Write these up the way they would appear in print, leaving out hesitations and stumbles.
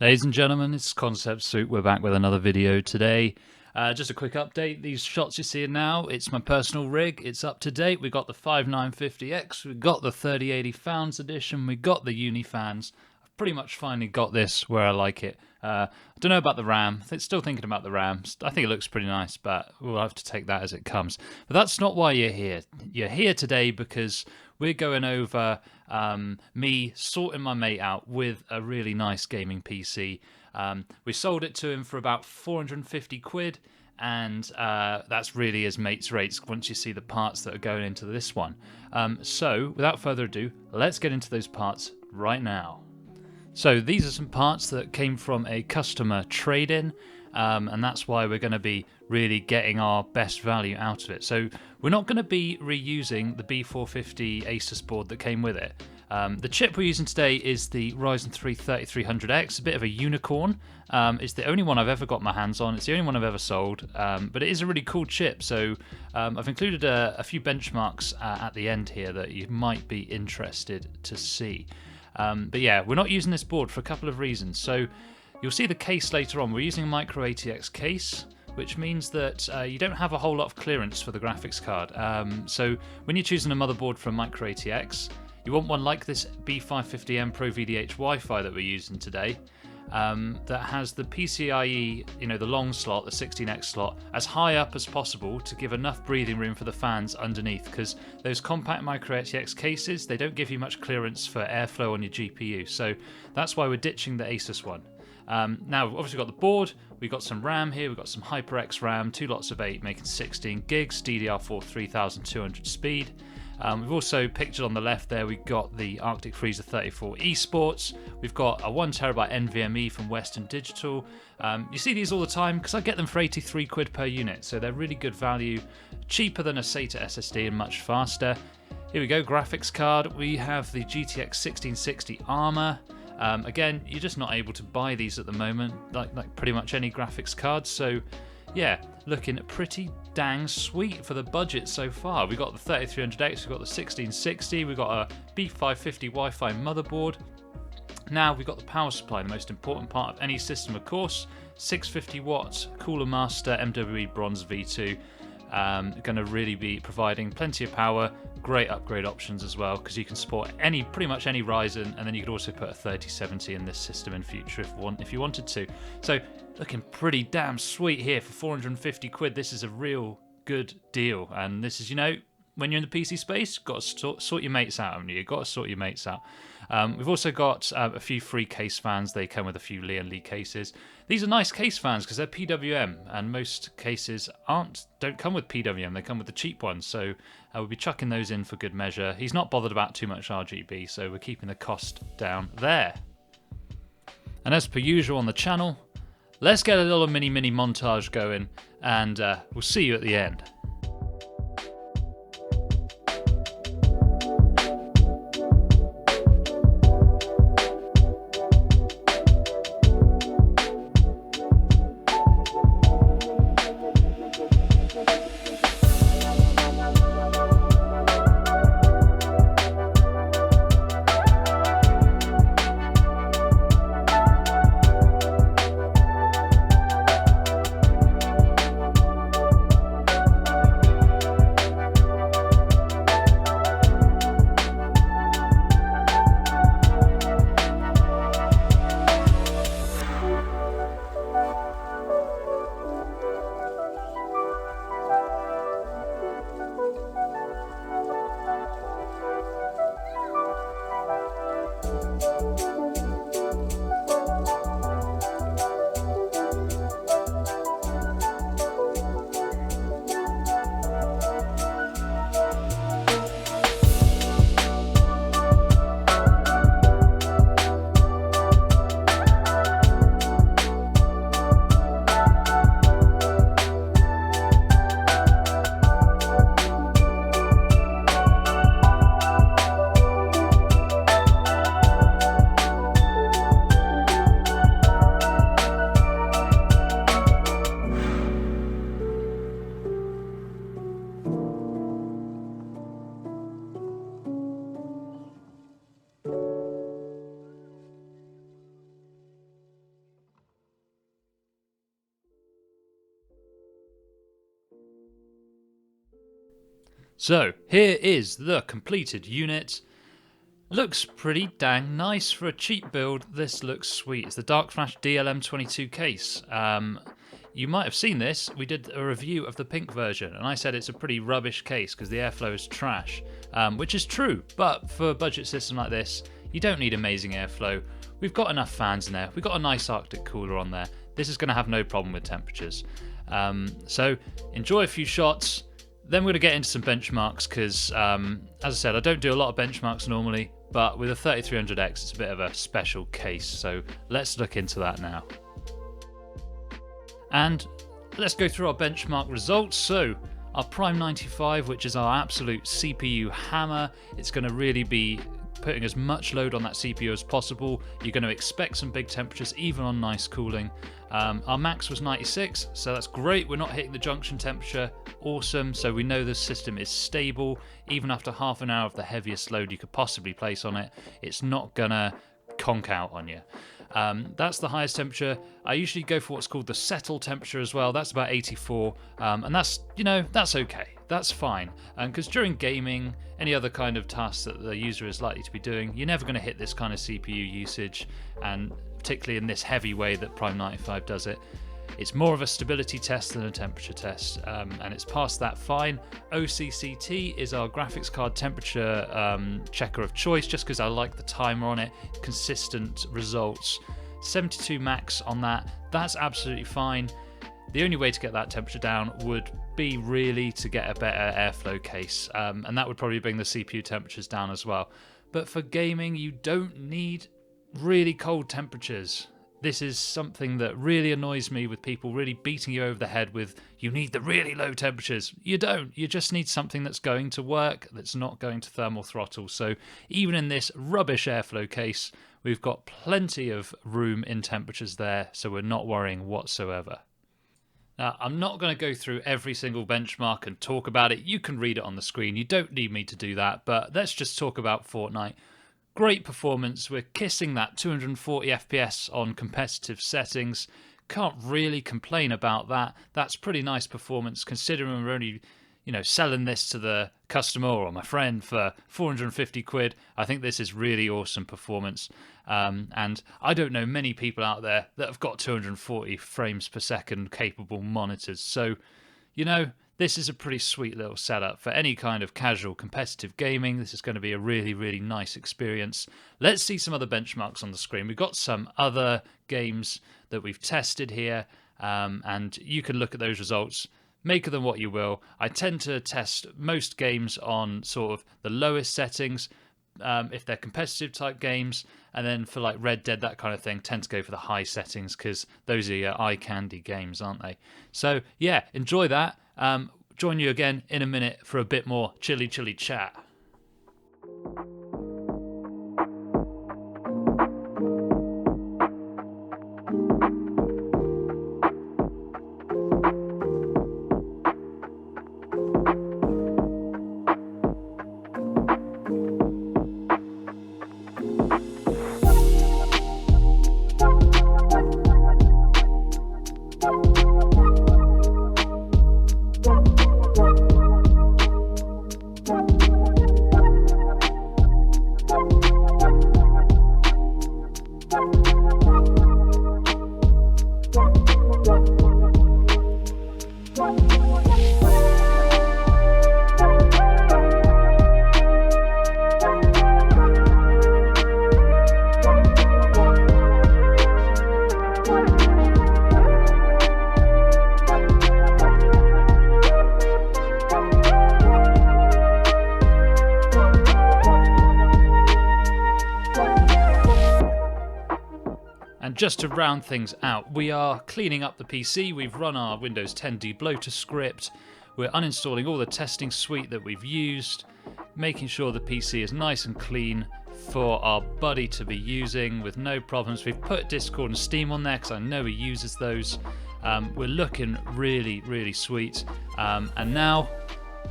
Ladies and gentlemen, it's Concept Soup. We're back with another video today. Just a quick update. These shots you're seeing now, it's my personal rig. It's up to date. We got the 5950X, we got the 3080 Fans Edition, we got the Uni fans. I've pretty much finally got this where I like it. I don't know about the RAM. Still thinking about the RAM. I think it looks pretty nice, but we'll have to take that as it comes. But that's not why you're here. You're here today because we're going over me sorting my mate out with a really nice gaming PC. We sold it to him for about 450 quid, and that's really his mate's rates once you see the parts that are going into this one. So without further ado, let's get into those parts right now. So these are some parts that came from a customer trade-in, and that's why we're going to be really getting our best value out of it. So we're not going to be reusing the B450 Asus board that came with it. The chip we're using today is the Ryzen 3300X, a bit of a unicorn. It's the only one I've ever got my hands on. It's the only one I've ever sold, but it is a really cool chip. So I've included a few benchmarks at the end here that you might be interested to see. But yeah, we're not using this board for a couple of reasons. So you'll see the case later on. We're using a micro ATX case, which means that you don't have a whole lot of clearance for the graphics card. So when you're choosing a motherboard from micro ATX, you want one like this B550M Pro-VDH Wi-Fi that we're using today, that has the PCIe, the long slot, the 16X slot, as high up as possible to give enough breathing room for the fans underneath, because those compact micro ATX cases, they don't give you much clearance for airflow on your GPU. So that's why we're ditching the Asus one. Now, we've obviously got the board, we've got some RAM here, we've got some HyperX RAM, 2 lots of 8 making 16 gigs, DDR4 3200 speed. We've also pictured on the left there, we've got the Arctic Freezer 34 eSports, we've got a 1TB NVMe from Western Digital. You see these all the time because I get them for 83 quid per unit, so they're really good value, cheaper than a SATA SSD and much faster. Here we go, graphics card, we have the GTX 1660 Armor. Again, you're just not able to buy these at the moment, like pretty much any graphics card, so yeah, looking pretty dang sweet for the budget so far. We've got the 3300X, we've got the 1660, we've got a B550 Wi-Fi motherboard. Now we've got the power supply, the most important part of any system, of course. 650 watts Cooler Master MWE Bronze V2. Going to really be providing plenty of power, great upgrade options as well, because you can support pretty much any Ryzen, and then you could also put a 3070 in this system in future if you wanted to. So looking pretty damn sweet here for 450 quid. This is a real good deal, and this is, when you're in the PC space, you've got to sort your mates out, haven't you? You've got to sort your mates out. We've also got a few free case fans. They come with a few Lee cases. These are nice case fans because they're PWM, and most cases don't come with PWM. They come with the cheap ones, so we'll be chucking those in for good measure. He's not bothered about too much RGB, so we're keeping the cost down there. And as per usual on the channel, let's get a little mini montage going, and we'll see you at the end. So here is the completed unit. Looks pretty dang nice for a cheap build. This looks sweet. It's the Darklash DLM22 case. You might have seen this. We did a review of the pink version, and I said it's a pretty rubbish case because the airflow is trash, which is true. But for a budget system like this, you don't need amazing airflow. We've got enough fans in there. We've got a nice Arctic cooler on there. This is going to have no problem with temperatures. So enjoy a few shots. Then we're going to get into some benchmarks because, as I said, I don't do a lot of benchmarks normally, but with a 3300X, it's a bit of a special case. So let's look into that now. And let's go through our benchmark results. So our Prime 95, which is our absolute CPU hammer, it's going to really be putting as much load on that CPU as possible. You're going to expect some big temperatures, even on nice cooling. Our max was 96, so that's great. We're not hitting the junction temperature. Awesome. So we know the system is stable. Even after half an hour of the heaviest load you could possibly place on it, it's not going to conk out on you. That's the highest temperature. I usually go for what's called the settle temperature as well. That's about 84, and that's, that's okay. That's fine. Because during gaming, any other kind of tasks that the user is likely to be doing, you're never going to hit this kind of CPU usage, and particularly in this heavy way that Prime 95 does it. It's more of a stability test than a temperature test, and it's passed that fine. OCCT is our graphics card temperature checker of choice, just because I like the timer on it. Consistent results. 72 max on that. That's absolutely fine. The only way to get that temperature down would be really to get a better airflow case, and that would probably bring the CPU temperatures down as well. But for gaming, you don't need really cold temperatures. This is something that really annoys me with people really beating you over the head with, you need the really low temperatures. You don't. You just need something that's going to work, that's not going to thermal throttle. So even in this rubbish airflow case, we've got plenty of room in temperatures there, so we're not worrying whatsoever. Now, I'm not going to go through every single benchmark and talk about it. You can read it on the screen. You don't need me to do that, but let's just talk about Fortnite. Great performance. We're kissing that 240 FPS on competitive settings. Can't really complain about that. That's pretty nice performance considering we're only, selling this to the customer or my friend for 450 quid. I think this is really awesome performance. And I don't know many people out there that have got 240 frames per second capable monitors. So, this is a pretty sweet little setup for any kind of casual competitive gaming. This is going to be a really, really nice experience. Let's see some other benchmarks on the screen. We've got some other games that we've tested here, and you can look at those results. Make of them what you will. I tend to test most games on sort of the lowest settings, if they're competitive type games, and then for like Red Dead, that kind of thing, tend to go for the high settings because those are your eye candy games, aren't they? So yeah, enjoy that. Join you again in a minute for a bit more chilly chat. Just to round things out, we are cleaning up the PC. We've run our Windows 10 debloater script. We're uninstalling all the testing suite that we've used, making sure the PC is nice and clean for our buddy to be using with no problems. We've put Discord and Steam on there because I know he uses those. We're looking really, really sweet. And now,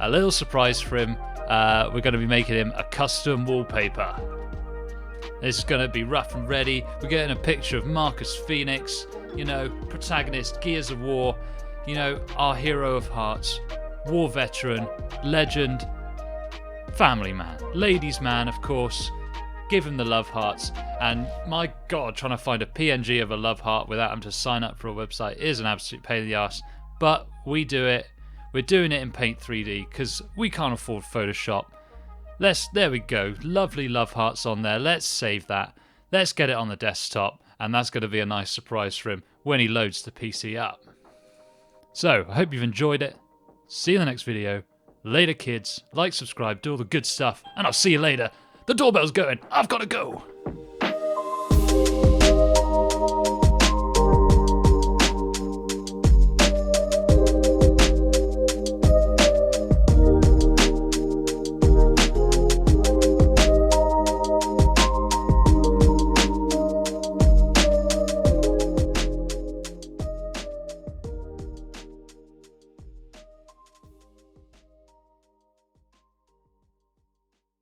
a little surprise for him. We're going to be making him a custom wallpaper. This is going to be rough and ready. We're getting a picture of Marcus Phoenix, protagonist, Gears of War, our hero of hearts, war veteran, legend, family man, ladies man, of course. Give him the love hearts, and my god, trying to find a PNG of a love heart without him to sign up for a website is an absolute pain in the ass, but we do it. We're doing it in Paint 3D because we can't afford Photoshop. There we go, lovely love hearts on there. Let's save that. Let's get it on the desktop, and that's going to be a nice surprise for him when he loads the PC up. So, I hope you've enjoyed it. See you in the next video. Later, kids. Like, subscribe, do all the good stuff, and I'll see you later. The doorbell's going. I've got to go.